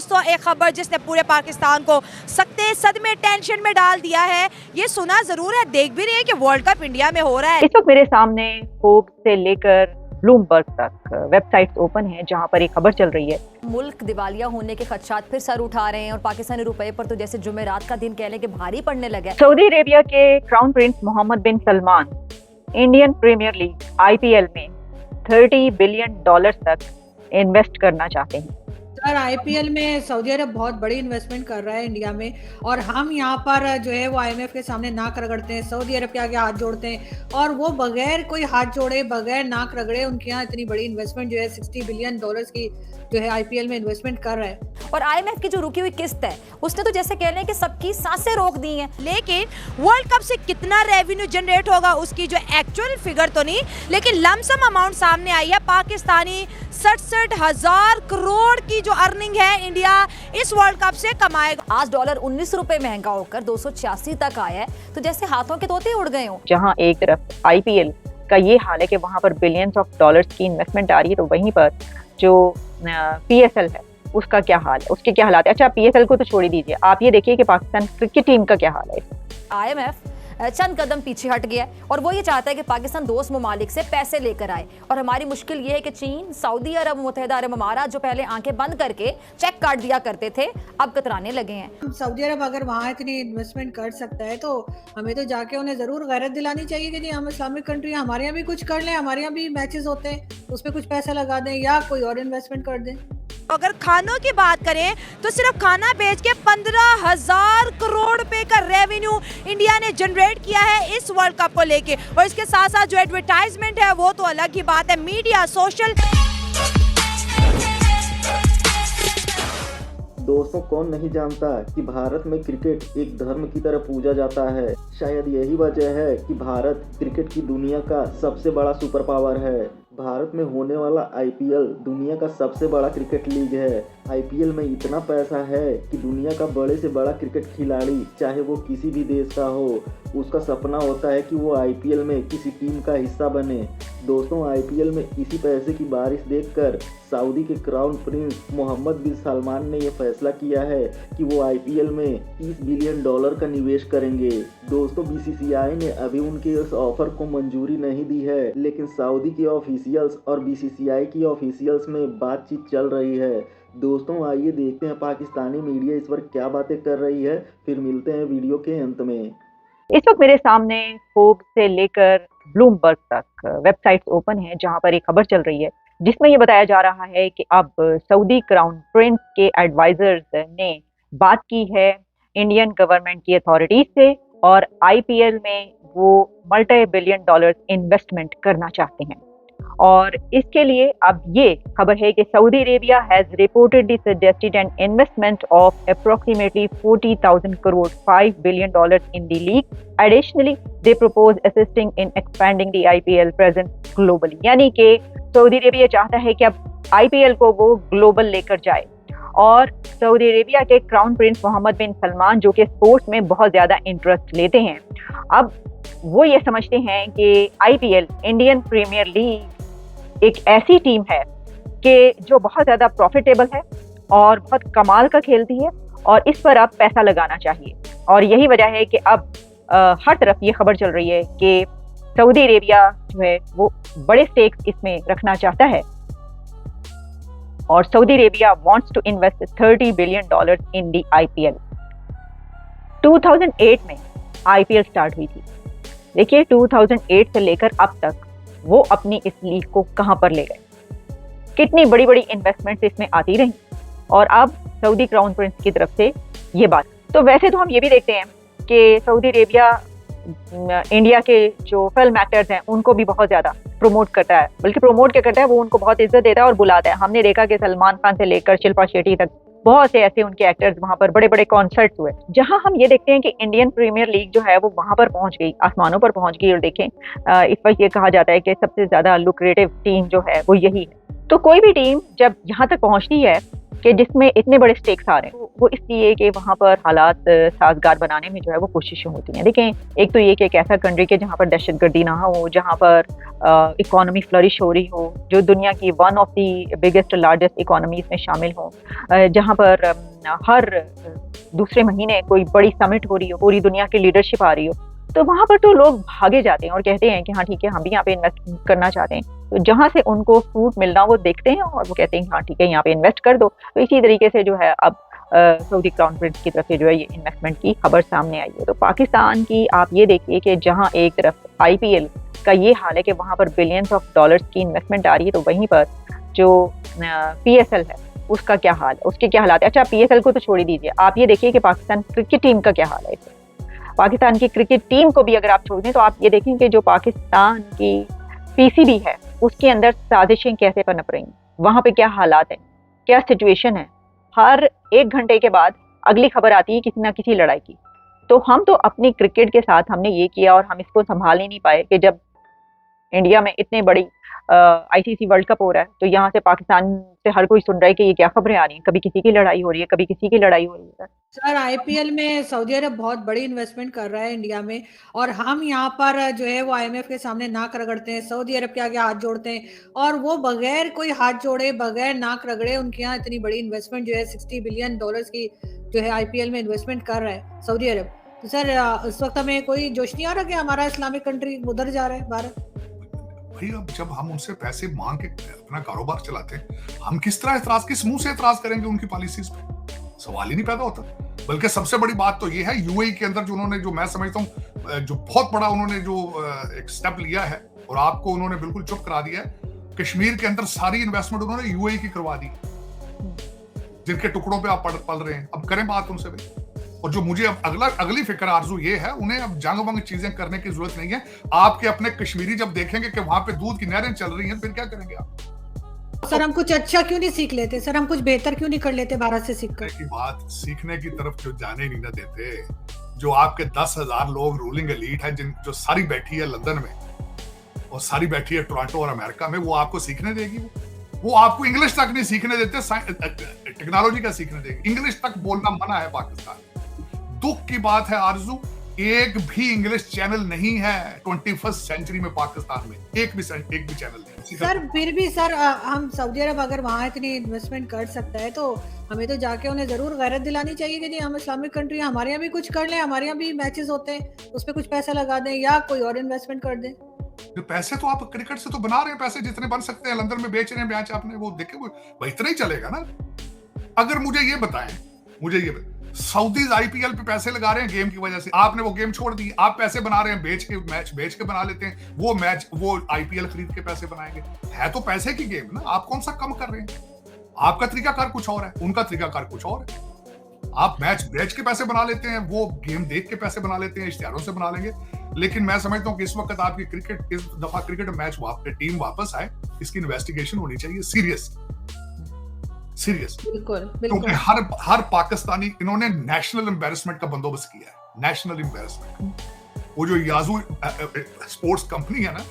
दोस्तों एक खबर जिसने पूरे पाकिस्तान को सख्ते सदमे टेंशन में डाल दिया है। ये सुना जरूर है, देख भी रहे हैं कि वर्ल्ड कप इंडिया में हो रहा है। इस वक्त मेरे सामने फोर्ब्स से लेकर ब्लूमबर्ग तक वेबसाइट्स ओपन हैं जहां पर एक खबर चल रही है। मुल्क दिवालिया होने के खदशात फिर सर उठा रहे हैं और पाकिस्तानी रुपए पर तो जैसे जुमेरात का दिन कहने के भारी पड़ने लगे। सऊदी अरेबिया के crown prince Mohammed bin Salman Indian Premier League IPL में $30 बिलियन तक इन्वेस्ट करना चाहते हैं। सर IPL में सऊदी अरब बहुत बड़ी इन्वेस्टमेंट कर रहा है इंडिया में, और हम यहाँ पर जो है वो IMF के सामने नाक रगड़ते हैं, सऊदी अरब के आगे हाथ जोड़ते हैं, और वो बगैर कोई हाथ जोड़े, बगैर नाक रगड़े उनके यहाँ इतनी बड़ी इन्वेस्टमेंट जो है $60 बिलियन की जो है IPL में इन्वेस्टमेंट कर रहा है। और IMF की जो रुकी हुई किस्त है उसने तो जैसे कह रहे हैं कि सबकी सांसें रोक दी हैं। लेकिन वर्ल्ड कप से कितना रेवेन्यू जनरेट होगा उसकी जो एक्चुअल फिगर तो नहीं, लेकिन लमसम अमाउंट सामने आई है। पाकिस्तानी 67,000 करोड़ की जो अर्निंग है इंडिया इस वर्ल्ड कप से कमाएगा। आज डॉलर 19 रुपए महंगा होकर 286 तक आया है, तो जैसे हाथों के तोते उड़ गए हों। जहां एक तरफ IPL का ये हाल है कि वहां पर बिलियंस ऑफ डॉलर्स की इन्वेस्टमेंट आ रही है, तो वहीं पर जो PSL है उसका क्या हाल है, उसके क्या हालात है। अच्छा, PSL को तो छोड़ ही दीजिए, आप ये देखिए कि पाकिस्तान क्रिकेट टीम का क्या हाल है। IMF चंद कदम पीछे हट गया है और वो ये चाहता है कि पाकिस्तान दोस्त ममालिक से पैसे लेकर आए। और हमारी मुश्किल ये है कि चीन, सऊदी अरब, मुत्तहिदा अरब अमारात जो पहले आंखें बंद करके चेक काट दिया करते थे, अब कतराने लगे हैं। सऊदी अरब अगर वहाँ इतनी इन्वेस्टमेंट कर सकता है तो हमें तो जाके उन्हें जरूर गैरत दिलानी चाहिए कि जी हम इस्लामिक कंट्री, हमारे यहाँ भी कुछ कर लें, हमारे यहाँ भी मैचेस होते हैं, उसमें कुछ पैसा लगा दें या कोई और इन्वेस्टमेंट कर दें। अगर खानों की बात करें तो सिर्फ खाना बेच के 15,000 करोड़ रुपए का रेवेन्यू इंडिया ने जनरेट किया है इस वर्ल्ड कप को लेके। और इसके साथ साथ जो एडवर्टाइजमेंट है वो तो अलग ही बात है, मीडिया, सोशल। दोस्तों, कौन नहीं जानता कि भारत में क्रिकेट एक धर्म की तरह पूजा जाता है। शायद यही वजह है कि भारत क्रिकेट की दुनिया का सबसे बड़ा सुपर पावर है। भारत में होने वाला IPL दुनिया का सबसे बड़ा क्रिकेट लीग है। IPL में इतना पैसा है कि दुनिया का बड़े से बड़ा क्रिकेट खिलाड़ी, चाहे वो किसी भी देश का हो, उसका सपना होता है कि वो IPL में किसी टीम का हिस्सा बने। दोस्तों, IPL में इसी पैसे की बारिश देखकर सऊदी के crown prince Mohammed bin Salman ने यह फैसला किया है कि वो IPL में $30 बिलियन का निवेश करेंगे। दोस्तों, BCCI ने अभी उनके इस ऑफर को मंजूरी नहीं दी है, लेकिन सऊदी के ऑफिशियल्स और BCCI की ऑफिशियल्स में बातचीत चल रही है। दोस्तों, आइए देखते हैं पाकिस्तानी मीडिया इस पर क्या बातें कर रही है, फिर मिलते हैं वीडियो के अंत में। इस वक्त मेरे सामने फोर्ब्स से लेकर ब्लूमबर्ग तक वेबसाइट्स ओपन हैं जहां पर एक खबर चल रही है जिसमें ये बताया जा रहा है कि अब सऊदी क्राउन प्रिंस के एडवाइजर्स ने बात की है इंडियन गवर्नमेंट की अथॉरिटीज से और IPL में वो मल्टी बिलियन डॉलर्स इन्वेस्टमेंट करना चाहते हैं। और इसके लिए अब ये खबर है कि Saudi Arabia has reportedly suggested an investment of approximately 40,000 crore $5 billion in the league. Additionally they propose assisting in expanding the IPL presence globally. यानी कि सऊदी अरेबिया चाहता है कि अब IPL को वो ग्लोबल लेकर जाए। और सऊदी अरेबिया के crown prince Mohammed bin Salman, जो कि स्पोर्ट्स में बहुत ज़्यादा इंटरेस्ट लेते हैं, अब वो ये समझते हैं कि IPL इंडियन प्रीमियर लीग एक ऐसी टीम है कि जो बहुत ज़्यादा प्रॉफिटेबल है और बहुत कमाल का खेलती है और इस पर अब पैसा लगाना चाहिए। और यही वजह है कि अब हर तरफ ये खबर चल रही है कि सऊदी अरेबिया जो है वो बड़े स्टेक्स इसमें रखना चाहता है और Saudi Arabia wants to invest $30 billion in the IPL। 2008 में IPL स्टार्ट हुई थी। देखिए 2008 से लेकर अब तक वो अपनी इस लीग को कहां पर ले गए, कितनी बड़ी बड़ी इन्वेस्टमेंट्स इसमें आती रही और अब सऊदी क्राउन प्रिंस की तरफ से ये बात। तो वैसे तो हम ये भी देखते हैं कि सऊदी अरेबिया इंडिया के जो फिल्म एक्टर्स हैं उनको भी बहुत ज़्यादा प्रमोट करता है, बल्कि प्रमोट क्या करता है, वो उनको बहुत इज्जत देता है और बुलाता है। हमने देखा कि सलमान खान से लेकर शिल्पा शेट्टी तक बहुत से ऐसे उनके एक्टर्स वहां पर बड़े बड़े कॉन्सर्ट्स हुए, जहां हम ये देखते हैं कि इंडियन प्रीमियर लीग जो है वो वहां पर पहुंच गई, आसमानों पर पहुंच गई। और देखें इस वक्त ये कहा जाता है कि सबसे ज्यादा लुक्रेटिव टीम जो है वो यही है। तो कोई भी टीम जब यहाँ तक पहुंचती है कि जिसमें इतने बड़े स्टेक्स आ रहे हैं, वो इसलिए कि वहाँ पर हालात साजगार बनाने में जो है वो कोशिशें होती हैं। देखें, एक तो ये कि एक ऐसा कंट्री के जहाँ पर दहशतगर्दी ना हो, जहाँ पर इकोनॉमी फ्लरिश हो रही हो, जो दुनिया की one of the biggest largest economies में शामिल हो, जहाँ पर हर दूसरे महीने कोई बड़ी समिट हो रही हो, पूरी दुनिया की लीडरशिप आ रही हो, तो वहाँ पर तो लोग भागे जाते हैं और कहते हैं कि हाँ ठीक है, हम भी यहाँ पे इन्वेस्ट करना चाहते हैं। तो जहाँ से उनको फ्रूट मिलना वो देखते हैं और वो कहते हैं हाँ ठीक है, यहाँ पे इन्वेस्ट कर दो। तो इसी तरीके से जो है अब सऊदी क्राउन प्रिंस की तरफ से जो है ये इन्वेस्टमेंट की खबर सामने आई है। तो पाकिस्तान की आप ये देखिए कि जहाँ एक तरफ IPL का ये हाल है कि वहाँ पर बिलियंस ऑफ डॉलर्स की इन्वेस्टमेंट आ रही है, तो वहीं पर जो PSL है उसका क्या हाल है, उसके क्या हालात है। अच्छा, PSL को तो छोड़ ही दीजिए, आप ये देखिए कि पाकिस्तान क्रिकेट टीम का क्या हाल है। पाकिस्तान की क्रिकेट टीम को भी अगर आप छोड़ दें तो आप ये देखें कि जो पाकिस्तान की PCB है उसके अंदर साजिशें कैसे पनप रही हैं, वहाँ पे क्या हालात हैं, क्या सिचुएशन है। हर 1 घंटे के बाद अगली खबर आती है किसी ना किसी लड़ाई की। तो हम तो अपनी क्रिकेट के साथ हमने ये किया और हम इसको संभाल ही नहीं पाए कि जब इंडिया में इतने बड़ी ICC वर्ल्ड कप हो रहा है तो यहाँ से पाकिस्तान से हर कोई सुन रहा है कि ये क्या खबरें आ रही हैं, कभी किसी की लड़ाई हो रही है, कभी किसी की लड़ाई हो रही है। सर IPL में सऊदी अरब बहुत बड़ी इन्वेस्टमेंट कर रहा है इंडिया में, और हम यहाँ पर जो है वो IMF के सामने नाक रगड़ते हैं, सऊदी अरब के आगे हाथ जोड़ते हैं, और वो बगैर कोई हाथ जोड़े, बगैर नाक रगड़े उनके यहाँ इतनी बड़ी इन्वेस्टमेंट जो है $60 बिलियन की जो है IPL में इन्वेस्टमेंट कर रहा है सऊदी अरब। तो सर इस वक्त हमें कोई जोश नहीं आ रहा कि हमारा इस्लामिक कंट्री उधर जा रहा है भारत? भाई अब जब हम उनसे पैसे मांग के अपना कारोबार चलाते हैं, हम किस तरह एतराज, किस मुंह से एतराज करेंगे उनकी पॉलिसीज पे? सवाल ही नहीं पैदा होता। बल्कि सबसे बड़ी बात तो ये है UAE के अंदर जो उन्होंने, जो मैं समझता हूँ जो बहुत बड़ा उन्होंने जो एक स्टेप लिया है और आपको उन्होंने बिल्कुल चुप करा दिया है। कश्मीर के अंदर सारी इन्वेस्टमेंट उन्होंने UAE की करवा दी, जिनके टुकड़ों पे आप पल रहे हैं। अब करें बात उनसे भी। और जो मुझे अब अगली फिक्र आरजू ये है, उन्हें अब जंग वंग चीजें करने की जरूरत नहीं है। आपके अपने कश्मीरी जब देखेंगे कि वहां पे दूध की नहरें चल रही हैं, फिर क्या करेंगे आप? सर हम कुछ अच्छा क्यों नहीं सीख लेते? सर हम कुछ बेहतर क्यों नहीं कर लेते भारत से सीखकर? की बात सीखने की तरफ जो जाने नहीं ना देते। जो आपके 10,000 लोग रूलिंग एलीट है, जो सारी बैठी है लंदन में और सारी बैठी है टोरंटो और अमेरिका में, वो आपको सीखने देगी? वो आपको इंग्लिश तक नहीं सीखने देते, टेक्नोलॉजी का सीखने देगी। इंग्लिश तक बोलना मना है पाकिस्तान। दुख की बात है आरजू, एक भी इंग्लिश चैनल नहीं है 21st सेंचुरी में पाकिस्तान में, एक भी चैनल नहीं। सर फिर भी सर हम सऊदी अरब अगर वहाँ इतनी इन्वेस्टमेंट कर सकता है तो हमें तो जाके उन्हें जरूर गैरत दिलानी चाहिए कि जी हम इस्लामिक कंट्री, हमारे यहाँ भी कुछ कर लें, हमारे यहाँ भी मैचेस होते हैं, उस पर कुछ पैसा लगा दें या कोई और इन्वेस्टमेंट कर दें। तो पैसे तो आप क्रिकेट से तो बना रहे हैं, पैसे जितने बन सकते हैं लंदन में बेच रहे हैं मैच, आपने वो देखे, वो इतना ही चलेगा ना। अगर मुझे ये बताएं, सऊदीज IPL पे पैसे लगा रहे हैं गेम की वजह से, आपने वो गेम छोड़ दी, आप पैसे बना रहे हैं मैच बेच के बना लेते हैं, वो IPL खरीद के पैसे बनाएंगे। है तो पैसे की गेम ना, आप कौन सा कम कर रहे हैं? आपका तरीकाकार कुछ और है, उनका तरीकाकार कुछ और है। आप मैच बेच के पैसे बना लेते हैं, वो गेम देख के पैसे बना लेते हैं, इश्तिहारों से बना लेंगे। लेकिन मैं समझता हूं कि इस वक्त आपकी इस दफा क्रिकेट मैच टीम वापस आए, इसकी इन्वेस्टिगेशन होनी चाहिए सीरियस। बिल्कुल क्योंकि हर पाकिस्तानी, इन्होंने नेशनल एम्बैरेसमेंट का बंदोबस्त किया है, नेशनल एम्बैरेसमेंट। वो जो याजू स्पोर्ट्स कंपनी है ना,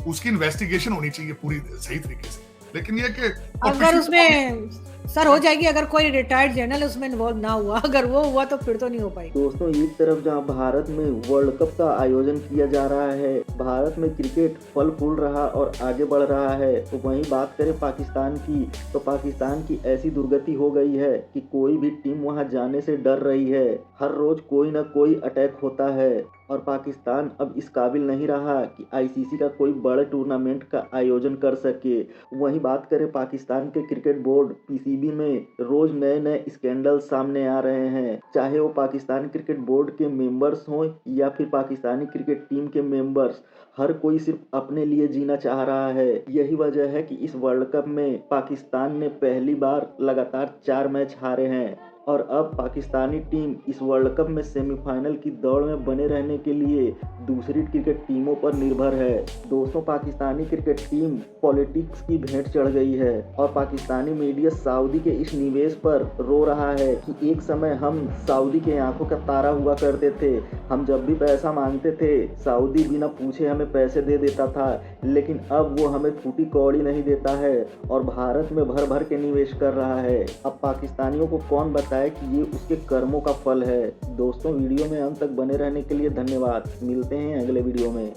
उसकी इन्वेस्टिगेशन होनी चाहिए पूरी सही तरीके से। लेकिन ये कि अगर उसमें सर हो जाएगी, अगर कोई रिटायर्ड जर्नल उसमें इन्वॉल्व ना हुआ, अगर वो हुआ तो फिर तो नहीं हो पाएगी। दोस्तों, एक तरफ जहां भारत में वर्ल्ड कप का आयोजन किया जा रहा है, भारत में क्रिकेट फल फूल रहा और आगे बढ़ रहा है, तो वहीं बात करें पाकिस्तान की, तो पाकिस्तान की ऐसी दुर्गति हो गई है कि कोई भी टीम वहां जाने से डर रही है। हर रोज कोई ना कोई अटैक होता है और पाकिस्तान अब इस काबिल नहीं रहा कि ICC का कोई बड़े टूर्नामेंट का आयोजन कर सके। वहीं बात करें पाकिस्तान के क्रिकेट बोर्ड PCB में, रोज नए नए स्कैंडल सामने आ रहे हैं, चाहे वो पाकिस्तान क्रिकेट बोर्ड के मेंबर्स हों या फिर पाकिस्तानी क्रिकेट टीम के मेंबर्स। हर कोई सिर्फ अपने लिए जीना चाह रहा है। यही वजह है कि इस वर्ल्ड कप में पाकिस्तान ने पहली बार लगातार 4 मैच हारे हैं। और अब पाकिस्तानी टीम इस वर्ल्ड कप में सेमीफाइनल की दौड़ में बने रहने के लिए दूसरी क्रिकेट टीमों पर निर्भर है। दोस्तों, पाकिस्तानी क्रिकेट टीम पॉलिटिक्स की भेंट चढ़ गई है और पाकिस्तानी मीडिया सऊदी के इस निवेश पर रो रहा है कि एक समय हम सऊदी के आंखों का तारा हुआ करते थे। हम जब भी पैसा मांगते थे सऊदी बिना पूछे हमें पैसे दे देता था, लेकिन अब वो हमें फूटी कौड़ी नहीं देता है और भारत में भर भर के निवेश कर रहा है। अब पाकिस्तानियों को कौन बताए कि ये उसके कर्मों का फल है। दोस्तों, वीडियो में अंत तक बने रहने के लिए धन्यवाद। मिलते हैं अगले वीडियो में।